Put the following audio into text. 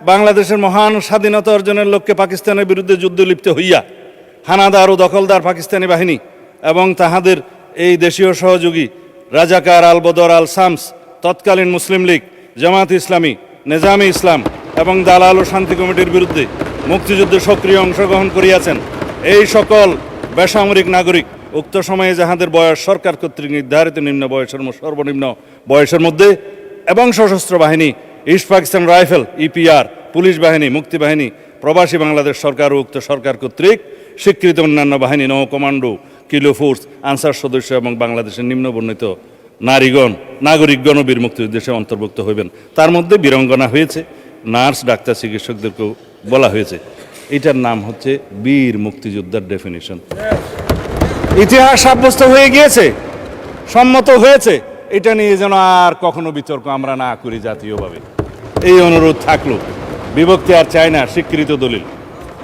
বাংলাদেশের মহান স্বাধীনতা অর্জনের লক্ষ্যে পাকিস্তানের বিরুদ্ধে যুদ্ধ লিপ্ত হইয়া হানাদার ও দখলদার পাকিস্তানি বাহিনী এবং তাহাদের এই দেশীয় সহযোগী রাজাকার আল বদর আল শামস, তৎকালীন মুসলিম লীগ, জামাত ইসলামী, নেজামে ইসলাম এবং দালাল ও শান্তি কমিটির বিরুদ্ধে মুক্তিযুদ্ধে সক্রিয় অংশগ্রহণ করিয়াছেন এই সকল বেসামরিক নাগরিক উক্ত সময়ে যাহাদের বয়স সরকার কর্তৃক নির্ধারিত নিম্ন বয়সের সর্বনিম্ন বয়সের মধ্যে এবং সশস্ত্র বাহিনী, east Pakistan rifle, EPR, police বাহিনী, মুক্তিবাহিনী, প্রবাসী বাংলাদেশ সরকার ও উক্ত সরকার কর্তৃক স্বীকৃত অন্যান্য বাহিনী, নৌ কমান্ডো, কিলো ফোর্স, আনসার সদস্য এবং বাংলাদেশের নিম্নবর্ণিত নাগরিকগণ বীর মুক্তিযুদ্ধে অন্তর্ভুক্ত হইবেন। তার মধ্যে বীরঙ্গনা হয়েছে, নার্স, ডাক্তার, চিকিৎসকদেরকেও বলা হয়েছে। এটার নাম হচ্ছে বীর মুক্তিযোদ্ধার ডেফিনিশন। ইতিহাস সাব্যস্ত হয়ে গিয়েছে, সম্মত হয়েছে, এটা নিয়ে যেন আর কখনো বিতর্ক আমরা না করি জাতীয়ভাবে, এই অনুরোধ থাকলো। বিভক্তি আর চায় না, স্বীকৃত দলিল।